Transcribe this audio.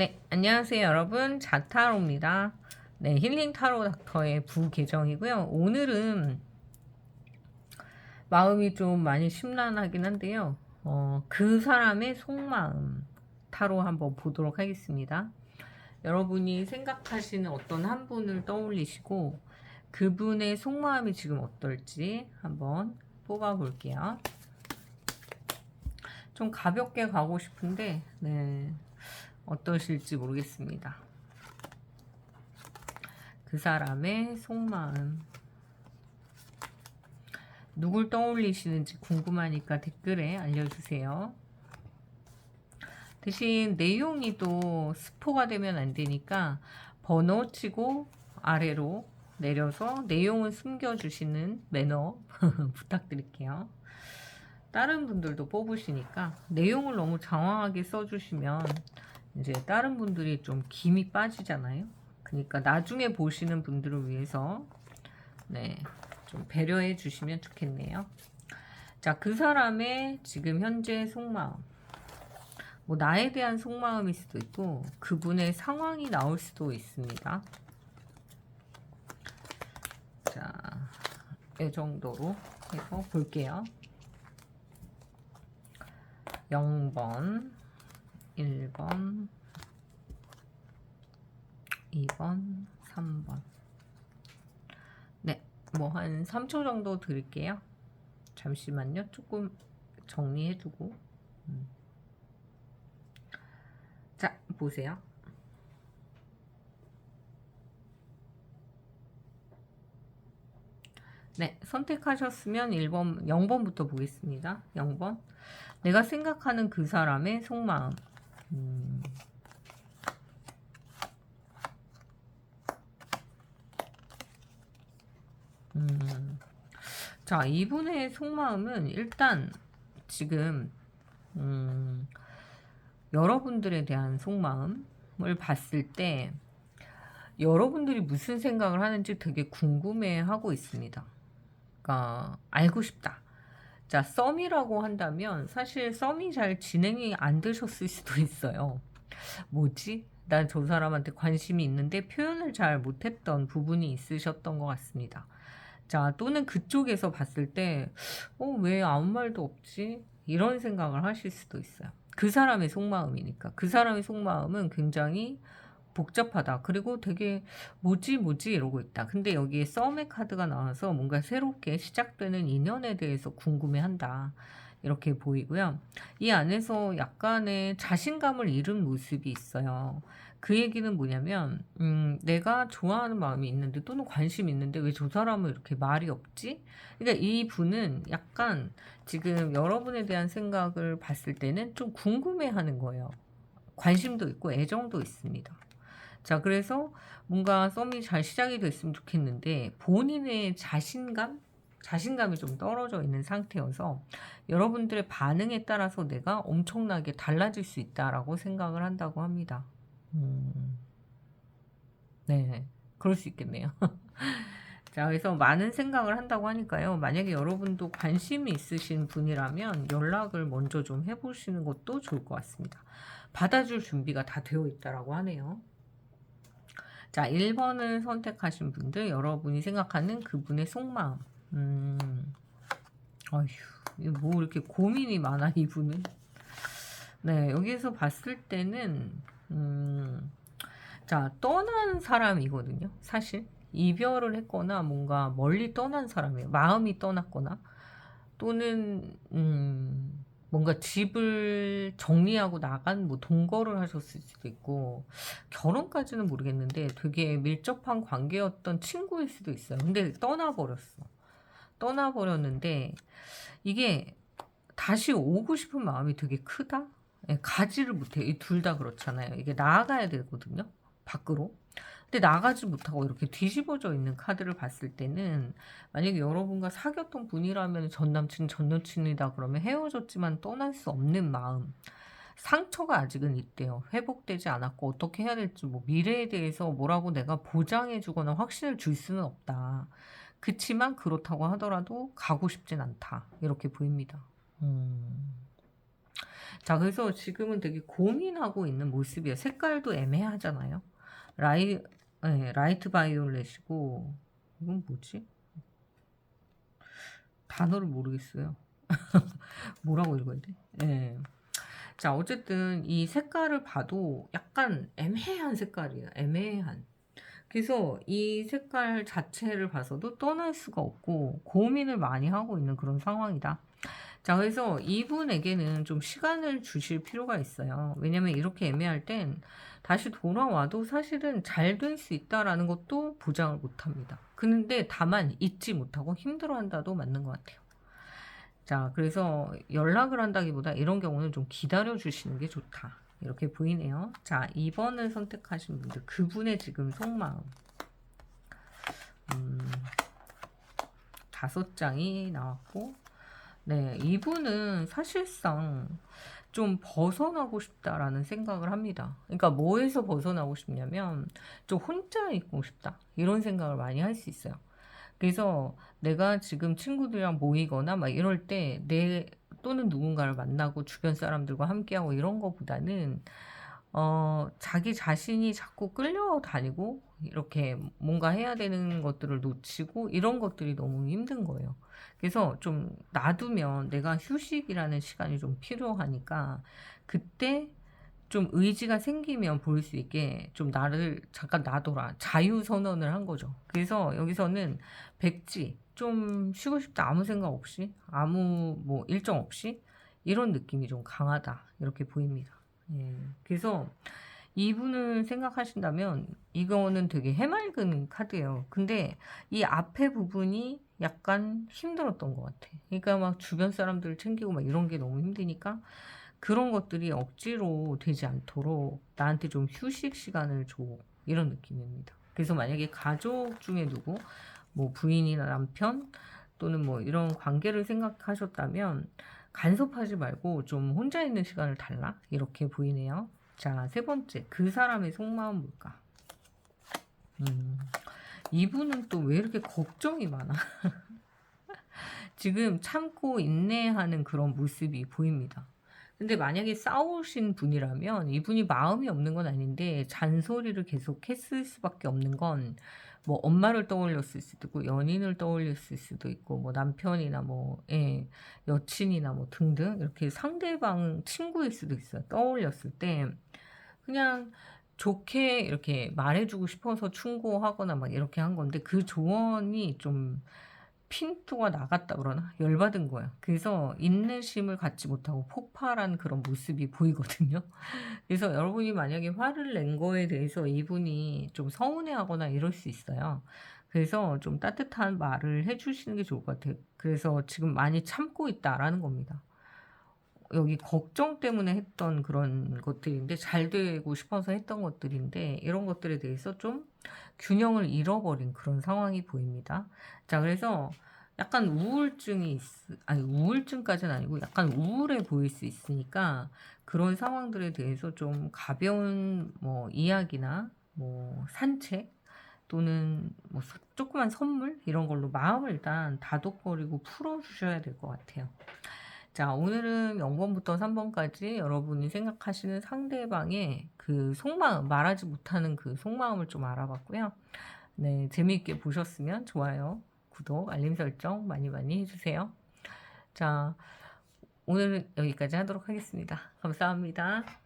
네, 안녕하세요 여러분. 자타로입니다. 네, 힐링 타로 닥터의 부계정이고요. 오늘은 마음이 좀 많이 심란하긴 한데요. 그 사람의 속마음 타로 한번 보도록 하겠습니다. 여러분이 생각하시는 어떤 한 분을 떠올리시고 그분의 속마음이 지금 어떨지 한번 뽑아 볼게요. 좀 가볍게 가고 싶은데 네, 어떠실지 모르겠습니다. 그 사람의 속마음 누굴 떠올리시는지 궁금하니까 댓글에 알려주세요. 대신 내용이 또 스포가 되면 안 되니까 번호 치고 아래로 내려서 내용을 숨겨주시는 매너 부탁드릴게요. 다른 분들도 뽑으시니까 내용을 너무 장황하게 써주시면 이제 다른 분들이 좀 김이 빠지잖아요. 그러니까 나중에 보시는 분들을 위해서 네, 좀 배려해 주시면 좋겠네요. 자, 그 사람의 지금 현재 속마음. 뭐 나에 대한 속마음일 수도 있고 그분의 상황이 나올 수도 있습니다. 자, 이 정도로 해서 볼게요. 0번, 1번, 2번, 3번. 네, 뭐 한 3초 정도 드릴게요. 잠시만요. 조금 정리해두고. 자, 보세요. 네, 선택하셨으면 1번, 0번부터 보겠습니다. 0번. 내가 생각하는 그 사람의 속마음. 자, 이분의 속마음은 일단 지금 여러분들에 대한 속마음을 봤을 때 여러분들이 무슨 생각을 하는지 되게 궁금해하고 있습니다. 그러니까 알고 싶다. 자, 썸이라고 한다면 사실 썸이 잘 진행이 안 되셨을 수도 있어요. 뭐지? 난 저 사람한테 관심이 있는데 표현을 잘 못했던 부분이 있으셨던 것 같습니다. 자, 또는 그쪽에서 봤을 때, 왜 아무 말도 없지? 이런 생각을 하실 수도 있어요. 그 사람의 속마음이니까. 그 사람의 속마음은 굉장히 복잡하다. 그리고 되게 뭐지 이러고 있다. 근데 여기에 썸의 카드가 나와서 뭔가 새롭게 시작되는 인연에 대해서 궁금해한다. 이렇게 보이고요. 이 안에서 약간의 자신감을 잃은 모습이 있어요. 그 얘기는 뭐냐면 내가 좋아하는 마음이 있는데 또는 관심이 있는데 왜 저 사람은 이렇게 말이 없지? 그러니까 이 분은 약간 지금 여러분에 대한 생각을 봤을 때는 좀 궁금해하는 거예요. 관심도 있고 애정도 있습니다. 자, 그래서 뭔가 썸이 잘 시작이 됐으면 좋겠는데 본인의 자신감이 좀 떨어져 있는 상태여서 여러분들의 반응에 따라서 내가 엄청나게 달라질 수 있다라고 생각을 한다고 합니다. 네, 그럴 수 있겠네요. 자, 그래서 많은 생각을 한다고 하니까요. 만약에 여러분도 관심이 있으신 분이라면 연락을 먼저 좀 해보시는 것도 좋을 것 같습니다. 받아줄 준비가 다 되어 있다라고 하네요. 자, 1번을 선택하신 분들, 여러분이 생각하는 그분의 속마음. 어휴, 이거 뭐 이렇게 고민이 많아, 이분은. 네, 여기서 봤을 때는, 자, 떠난 사람이거든요, 사실. 이별을 했거나 뭔가 멀리 떠난 사람이에요. 마음이 떠났거나, 또는, 뭔가 집을 정리하고 나간 뭐 동거를 하셨을 수도 있고 결혼까지는 모르겠는데 되게 밀접한 관계였던 친구일 수도 있어요. 근데 떠나버렸는데 이게 다시 오고 싶은 마음이 되게 크다. 예, 가지를 못해. 이 둘 다 그렇잖아요. 이게 나아가야 되거든요, 밖으로. 근데 나가지 못하고 이렇게 뒤집어져 있는 카드를 봤을 때는 만약에 여러분과 사귀었던 분이라면 전 남친 전 여친이다 그러면 헤어졌지만 떠날 수 없는 마음, 상처가 아직은 있대요. 회복되지 않았고 어떻게 해야 될지 뭐 미래에 대해서 뭐라고 내가 보장해 주거나 확신을 줄 수는 없다. 그치만 그렇다고 하더라도 가고 싶진 않다. 이렇게 보입니다. 자, 그래서 지금은 되게 고민하고 있는 모습이에요. 색깔도 애매하잖아요. 라이, 네, 라이트 바이올렛이고, 이건 뭐지? 단어를 모르겠어요. 뭐라고 읽어야 돼? 예. 자, 어쨌든 이 색깔을 봐도 약간 애매한 색깔이에요. 애매한. 그래서 이 색깔 자체를 봐서도 떠날 수가 없고 고민을 많이 하고 있는 그런 상황이다. 자, 그래서 이분에게는 좀 시간을 주실 필요가 있어요. 왜냐면 이렇게 애매할 땐 다시 돌아와도 사실은 잘 될 수 있다라는 것도 보장을 못 합니다. 근데 다만 잊지 못하고 힘들어 한다도 맞는 것 같아요. 자, 그래서 연락을 한다기보다 이런 경우는 좀 기다려 주시는 게 좋다. 이렇게 보이네요. 자, 2번을 선택하신 분들, 그분의 지금 속마음. 5장이 나왔고, 네, 이분은 사실상 좀 벗어나고 싶다라는 생각을 합니다. 그러니까 뭐에서 벗어나고 싶냐면, 좀 혼자 있고 싶다. 이런 생각을 많이 할 수 있어요. 그래서 내가 지금 친구들이랑 모이거나 막 이럴 때 또는 누군가를 만나고 주변 사람들과 함께하고 이런 거보다는 자기 자신이 자꾸 끌려다니고 이렇게 뭔가 해야 되는 것들을 놓치고 이런 것들이 너무 힘든 거예요. 그래서 좀 놔두면 내가 휴식이라는 시간이 좀 필요하니까 그때 좀 의지가 생기면 볼 수 있게 좀 나를 잠깐 놔둬라. 자유선언을 한 거죠. 그래서 여기서는 백지, 좀 쉬고 싶다. 아무 생각 없이, 아무 뭐 일정 없이 이런 느낌이 좀 강하다. 이렇게 보입니다. 예. 그래서 이분을 생각하신다면 이거는 되게 해맑은 카드예요. 근데 이 앞에 부분이 약간 힘들었던 것 같아. 그러니까 막 주변 사람들을 챙기고 막 이런 게 너무 힘드니까 그런 것들이 억지로 되지 않도록 나한테 좀 휴식 시간을 줘. 이런 느낌입니다. 그래서 만약에 가족 중에 누구, 뭐 부인이나 남편 또는 뭐 이런 관계를 생각하셨다면 간섭하지 말고 좀 혼자 있는 시간을 달라. 이렇게 보이네요. 자, 3번째. 그 사람의 속마음 뭘까? 이분은 또 왜 이렇게 걱정이 많아? 지금 참고 인내하는 그런 모습이 보입니다. 근데 만약에 싸우신 분이라면 이분이 마음이 없는 건 아닌데 잔소리를 계속 했을 수밖에 없는 건 뭐 엄마를 떠올렸을 수도 있고 연인을 떠올렸을 수도 있고 뭐 남편이나 뭐 여친이나 뭐 등등 이렇게 상대방 친구일 수도 있어요. 떠올렸을 때 그냥 좋게 이렇게 말해주고 싶어서 충고하거나 막 이렇게 한 건데 그 조언이 좀 핀도가 나갔다 그러나 열받은 거야. 그래서 인내심을 갖지 못하고 폭발한 그런 모습이 보이거든요. 그래서 여러분이 만약에 화를 낸 거에 대해서 이분이 좀 서운해하거나 이럴 수 있어요. 그래서 좀 따뜻한 말을 해주시는 게 좋을 것 같아요. 그래서 지금 많이 참고 있다라는 겁니다. 여기 걱정 때문에 했던 그런 것들인데 잘 되고 싶어서 했던 것들인데 이런 것들에 대해서 좀 균형을 잃어버린 그런 상황이 보입니다. 자, 그래서 약간 아니 우울증까지는 아니고 약간 우울해 보일 수 있으니까 그런 상황들에 대해서 좀 가벼운 뭐 이야기나 뭐 산책 또는 뭐 조그만 선물 이런 걸로 마음을 일단 다독거리고 풀어주셔야 될 것 같아요. 자, 오늘은 0번부터 3번까지 여러분이 생각하시는 상대방의 그 속마음, 말하지 못하는 그 속마음을 좀 알아봤고요. 네, 재미있게 보셨으면 좋아요, 구독, 알림 설정 많이 많이 해주세요. 자, 오늘은 여기까지 하도록 하겠습니다. 감사합니다.